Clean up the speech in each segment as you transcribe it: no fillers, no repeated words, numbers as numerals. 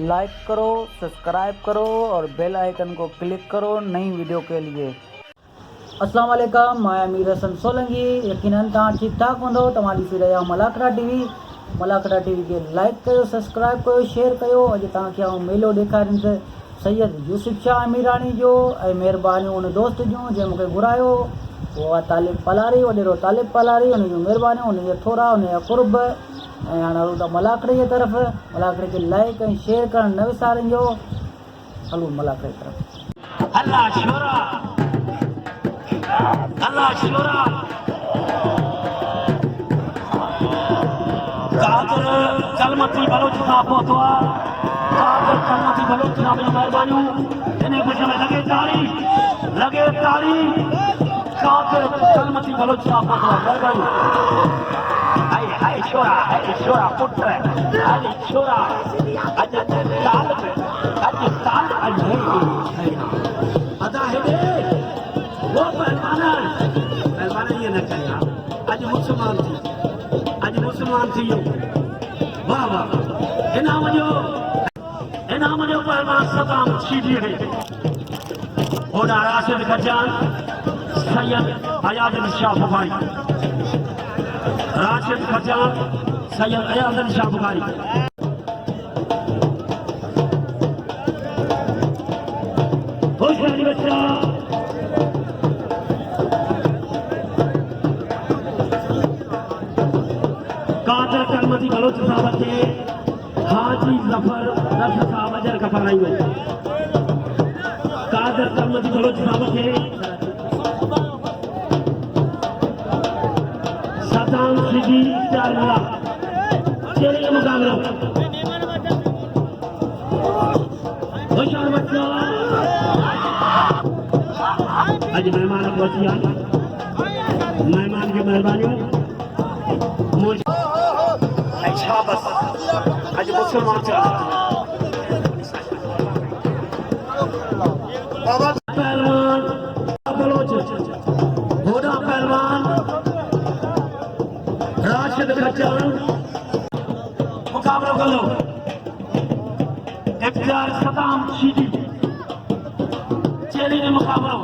Like करो, subscribe करो और बेल आइकन को क्लिक करो नई वीडियो के लिए। अस्सलाम वालेकुम, मैं अमीर हसन सोलंकी। यकीनन तव्हां ठीक ठाक हूंदो। तव्हां ॾिसी रहिया मलाकड़ा टीवी के लाइक कयो, सब्सक्राइब कयो, शेयर कयो। अॼु तव्हांखे आउं मेलो ॾेखारींदुसि सैयद यूसुफ शाह अमीरानी जो ऐं महिरबानियूं उन दोस्त जूं जंहिं मूंखे घुरायो। उहो आहे तालिब पलारी, वॾेरो तालिब पलारी। उन जूं महिरबानियूं, उन जा थोरा, उन जा कुर्ब। ऐं हाणे हलूं था मलाकड़े जी तरफ़। मलाकड़े खे लाइक ऐं शेयर करणु न विसारिजो। हलूं मलाकड़े जी तरफ़। अल्लाह शोरा, अल्लाह शोरा। कादर कलमती बलोच साहब पहुंचो आहे। कादर कलमती बलोच साहब जी महिरबानियूं। इन कुछ में लगे ताली। कादर कलमती बलोच साहब पहुंचो आहे। महिरबानियूं। हाय शोरा पुत्र, हाय शोरा। अज साल अदा है वो पहलवान ये न करिया। अज मुसलमान थी वाह वाह। इनाम जो पहलवान सदाम शीदी है। होड़ा राशिद खजान, सैयद अयादुल शाह बुखारी। राशिद खजान, सैयद अयादुल शाह बुखारी। होशियारी बच्चा। कादर कलमती बलोच साहब के हाजी जफर रफ साहब अजर का फराइयो। कादर कलमती बलोच साहब के सदाम सिद्दी चारला चेले मुकाबला। होशियार बच्चा। आज मेहमान पहुंचिया, मेहमान की मेहरबानी। अच्छा बस आज मुसलमान पहलवान बलोच, घोड़ा पहलवान राशिद खजान मुकाबला कर लो। इख्तियार सदाम शीदी चेली ने मुकाबला।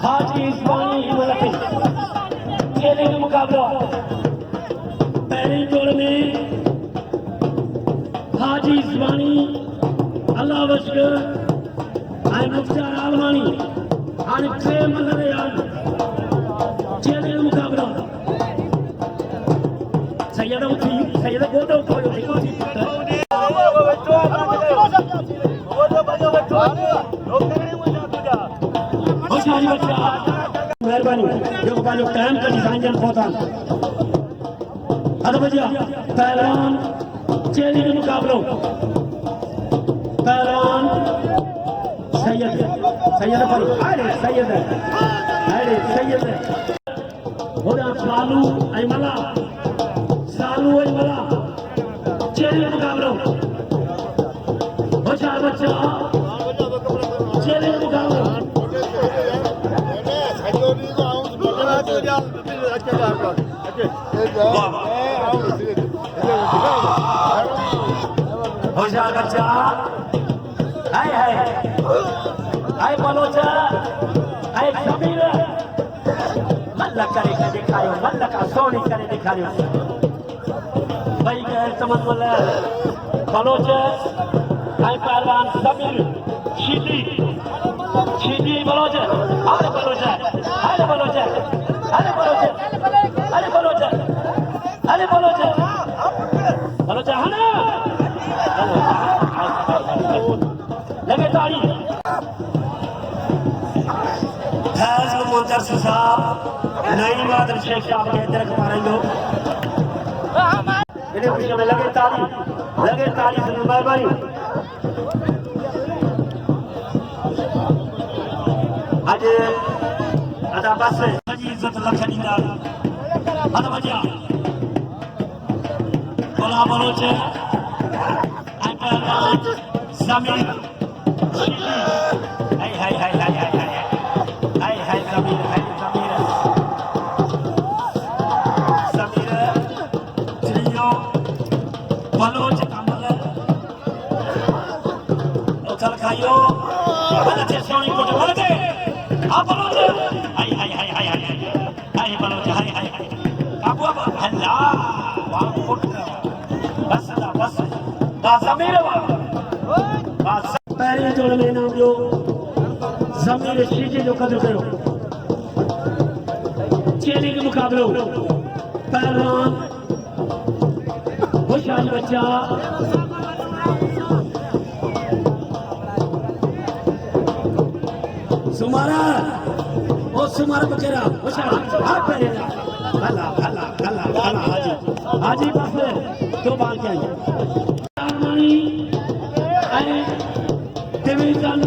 हाजी इस्मानी मलकी चेली ने मुकाबला। पहली जोड़ में हाजी इस्मानी अल्लाह वशकर आई मुख्तार आलमानी। हाणे टे मंदर यार चेली ने मुकाबला। सैयद उठी, सैयद गोदो उठो। होशियारी बच्चा। मेहरबानी जो टाइम का डिजाइन पहुंचा। अद बजा पहलवान चेली के मुकाबलों। पहलवान सैयद पर सैयद होगा सालू ऐमला चेली के मुकाबलों। होशियार बच्चा चेली के मुकाबलों। होशियार बच्चा। हाय बलोचा, हाय शबीर। मल्ला करे के दिखायो, मल्ला का सोनी करे दिखायो। भाई के समझ वाला बलोच, हाय पहलवान शबीर शीदी बलोच। अरे बलोच, अरे बलोच, अरे बलोच, अरे बलोच, अरे बलोच, बलोच है ना। लगे ताली। फैज मुंतर साहब नई मादर शेख साहब के इधर पा रही हो। इन्हें खुशी में लगे ताली से मेहरबानी। आज अदा बस इज्जत लख ॾींदा। हद बजा बोला बलोच ऐं पहलवान ज़मीर शीदी। हाय ज़मीर त्रियो बलोच कमल भाइयों बलते सोनी कोट बलते आप बलोच हाय हाय हाय हाय हाय हाय बलोच हाय हाय हाय काबू अब हल्ला वाह फुट बस दा जमीर बस पहले जोड़ में नाम जो जमीर शीशे जो कदर करो चेले के मुकाबले पहलवान खुशहाल बच्चा सुमारा ओ सुमारा बकेरा खुशहाल हाथ पहनेगा हला हला हला हला हाजी हाजी बस दो बाल के आइए आर्मानी अरे डिवीजन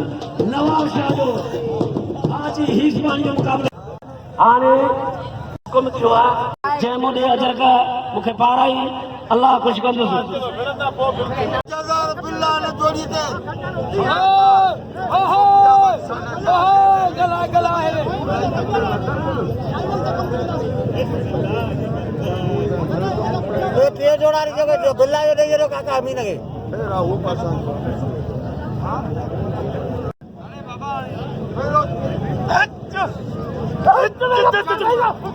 नवाब शाह हाजी हिस्मानी के मुकाबले आने कुम छुआ जय मोदे अजर का मुखे पाराई अल्लाह खुश कर दो हजार बिल्ला ने जोड़ी दे गला गला है ये ते जोड़ा री जगह जो बिल्ला ये दे रो काका अमी नगे तेरा वो पासा अरे बाबा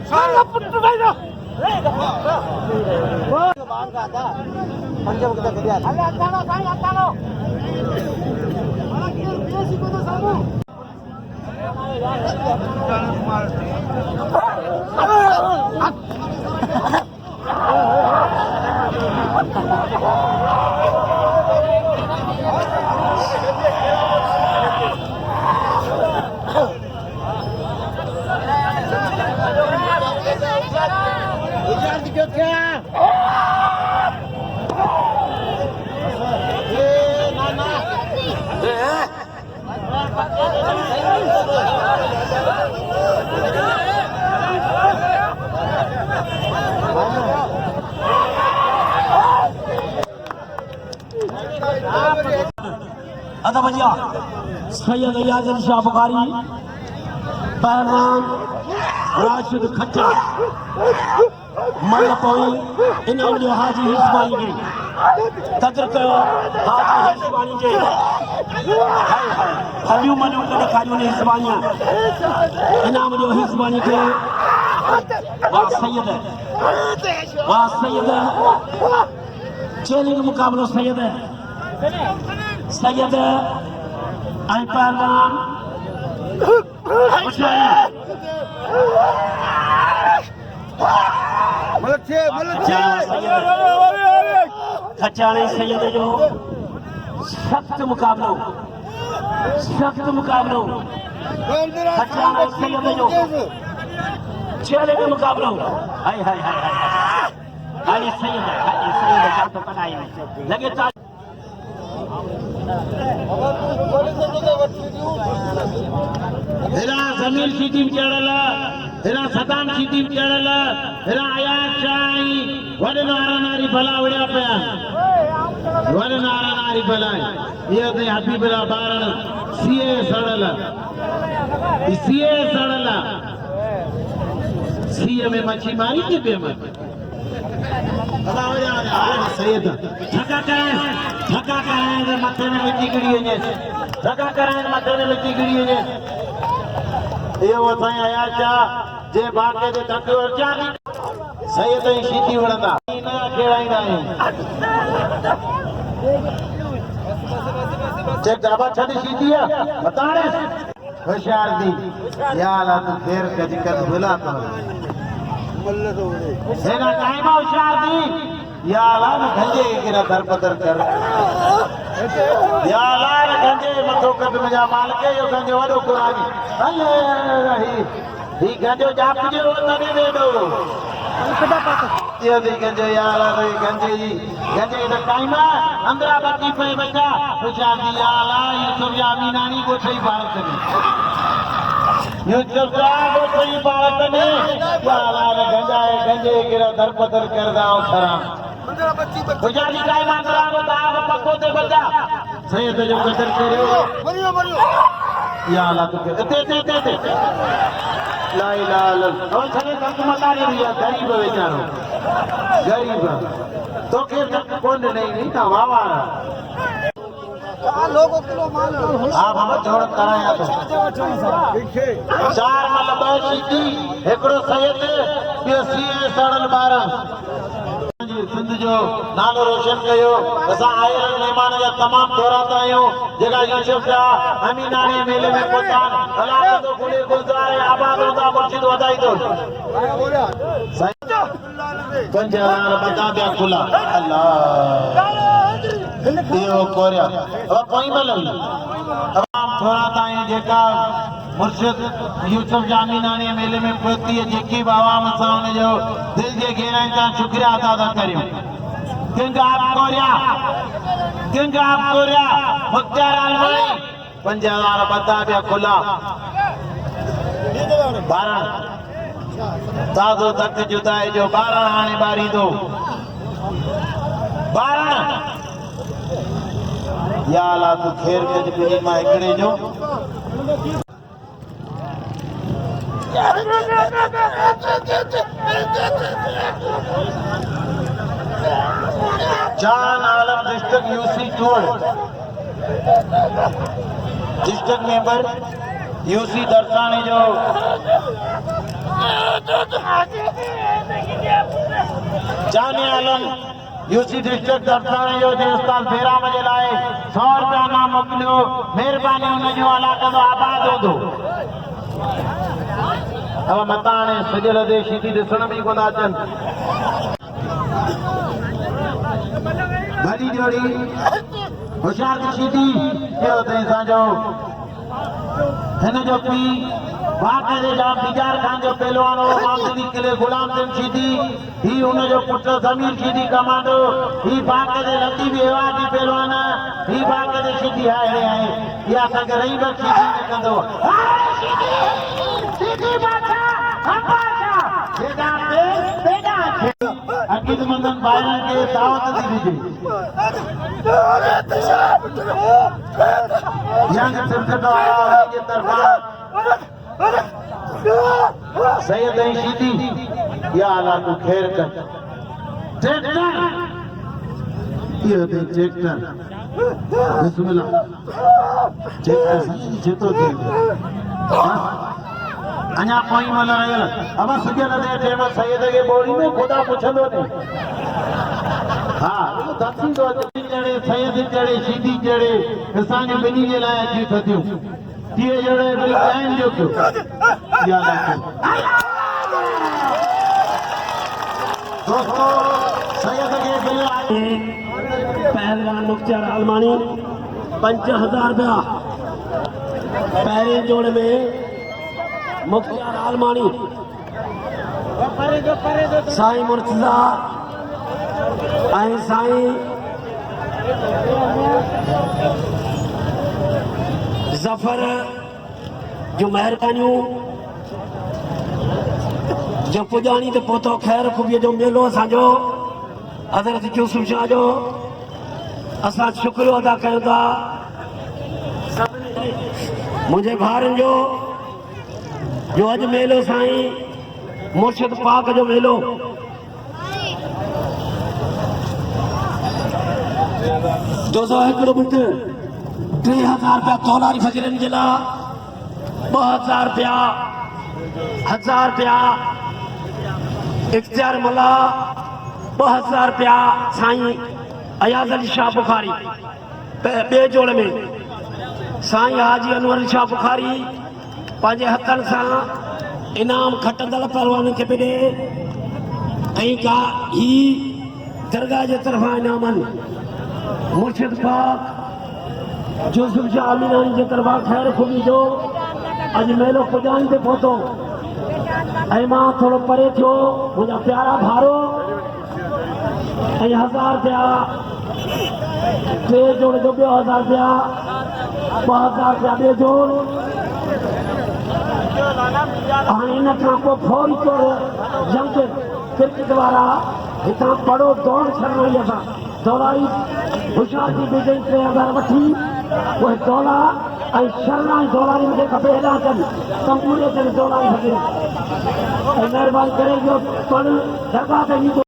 सारा पुत्र भाई ना बाहर का था पंजाब के दिया अरे अतानो साई अतानो बेसी को तो सामू अदा भैया सैयद याजन शाह बुखारी पहलवान राशिद खच्चर मल्लपोई इन्हें जो हाजी हिस्मानी के कदर कयो हाजी हिस्मानी के हाय हाय हलियो मनो के दिखायो ने हिस्मानिया इनाम जो हिस्मानी के वाह सैयद चेले के मुकाबले सैयद सैयद आई पहलवान खचाने सैयद जो सख्त मुकाबलो खचाने सैयद जो चेले के मुकाबलो हाय हाय हाय हाय सैयद का तो पता ही नहीं लगे हेरा जमील सीटी में चढ़ला हेरा सदाम सीटी में चढ़ला हेरा आयात शाही वडे नारा नारी भला उड़िया पया वडे नारा नारी भला ये ते हबीबुल्लाह बारण सीए सड़ला सीए में मच्छी मारी के बेमत सैयद ठका कराए मथे में मिट्टी गिरी है ठका कराए मथे में मिट्टी गिरी है ये वो था आया चा जे भागे दे ठक और चाली सैयद ही शीती वड़दा ना खेड़ाईदा है चेक जाबा छड़ी शीती है बताड़े होशियार दी या ला तू देर गज कर बुला तो सेना टाइम होशियार दी या लाल गंजे गिरा दर पदर कर या लाल गंजे मथो कद मजा माल के यो गंजे वडो कुरानी अले रही ही गंजो जाप जो तने दे दो ये दी गंजे या लाल गंजे जी गंजे द टाइम अंदरा बाकी पे बच्चा होशियार दी या ला यूसुफ यामीनानी को सही बात करी यूसुफ को सही बात ने या लाल गंजे गिरा दर पदर कर दाओ खराम गुजारी काय मांगरा बता पक्को दे बजा सैयद जो कदर करे मरियो या अल्लाह तो दे ला इलाहा इल्लल्लाह और छने तक मता रे या गरीब बेचारो गरीब तो के तक कोन नहीं था वावा आप हम जोड़ कराया तो 4 मल 2 सीटी एकड़ो सैयद ॿियो सीए सड़ल 12 सिंध जो नालो रोशन कयो असां आयल महिमान जा तमाम दौरात आहियूं जेका यूसुफ जा अमीनानी मेले में पहुचा अलाह तो गुले गुलजार आबाद होता मुर्शिद वधाई दो 5000 बता दिया खुला अल्लाह देव कोरिया अब कोई मलई तमाम दौरात आहियूं जेका मुर्शिद यूसुफ जामीनानी मेले में पहुती है जेकी बाबा असां उन जो दिल के गहराई का शुक्रिया अदा था करियो किंग आप कोरिया मुख्तार आलमाई 5000 बता दिया खुला 12 ताज़ो तक जुदाई जो 12 हाणे बारी दो 12 या अल्लाह तू खैर कज बिनी मां एकड़े जो Jan Alam district UC tour district member UC दरसानी जो जान आलम यूसी डिस्ट्रिक्ट दरसानी जो देवस्थान फेरा मजे लाए 100 रुपया ना मोकिलियो मेहरबानी उन जो अला कंदो आबाद होदो अब मता हाणे सजल दे शीटी ॾिसण बि कोन अचनि भली जोड़ी होशियार की शीटी ॿियो त असांजो हिन जो पीउ बाक़ाइदे जा बिजार खान जो पहलवान हो मामदनी किले गुलाम सिंह शीटी ही उन जो पुत्र ज़मीर शीटी कमांडो ही बाक़ाइदे लतीफ़ एवाजी पहलवान ही बाक़ाइदे शीटी आहे या असांखे रही बख़्शी में कंदो अकीद मंदन बायरन के दावत दी दी यंग सिंधट वाला के तरफा सैयद शीटी या अल्लाह तू खैर कर ट्रैक्टर ये दे ट्रैक्टर बिस्मिल्लाह ट्रैक्टर जितो दे अञा कोई मल रहियल अब सुजल दे टेम सैयद के बोड़ी में खुदा पुछंदो ने हां वो दसी दो जड़े सैयद जड़े शीटी जड़े असां जो बिनी जे लाए अची थतियूं तीए जड़े बिल टाइम जो क्यों याद रखो दोस्तों सैयद के बिल पहलवान मुख्तार आलमानी 5000 रुपया पहले जोड़ में मुख्तार आलमानी साईं मुर्तजा साईं जफर जो मेहरबानियों जो पुजानी तो पोतो खैर खूबी जो मेलो असांजो हज़रत यूसुफ शाह जो असां शुक्रियो अदा कयूं था मुझे भारन जो अज मेलो साईं मुर्शिद पाक जो मेलो दो सौ हिकिड़ो मिंट 3000 रुपया तोलारी फजरन जे लाइ 2000 रुपया 1000 रुपया इख्तियार मला 2000 रुपया साईं अयाज अली शाह बुखारी बे जोड़ में साईं हाजी अनवर शाह बुखारी पंहिंजे हथनि सां इनाम खटंदड़ पहलवान खे बि ॾे ऐं का ही दरगाह जे तरफ़ां इनाम मुर्शिद पाक यूसुफ शाह अमीनानी जे तरफ़ां खैर खूबी जो अॼु मेलो पुॼाणी ते पहुतो ऐं मां थोरो परे थियो मुंहिंजा प्यारा भारो ऐं 1000 रुपया टे जोड़ जो ॿियो 1000 रुपया 2000 रुपया ॿिए जोड़ हाणे इन खां पोइ फौरी तौर जंग क्रिकेट वारा हितां पड़ो दौड़ छॾणो ई असां दौड़ाई होशियार जी बिजनि 3000 वठी उहे दौड़ा ऐं शरणाई दौड़ाई मूंखे खपे हेॾा कनि कंपूरे करे दौड़ाई सघे ऐं महिरबानी करे इहो पढ़ दरगाह ते ईंदो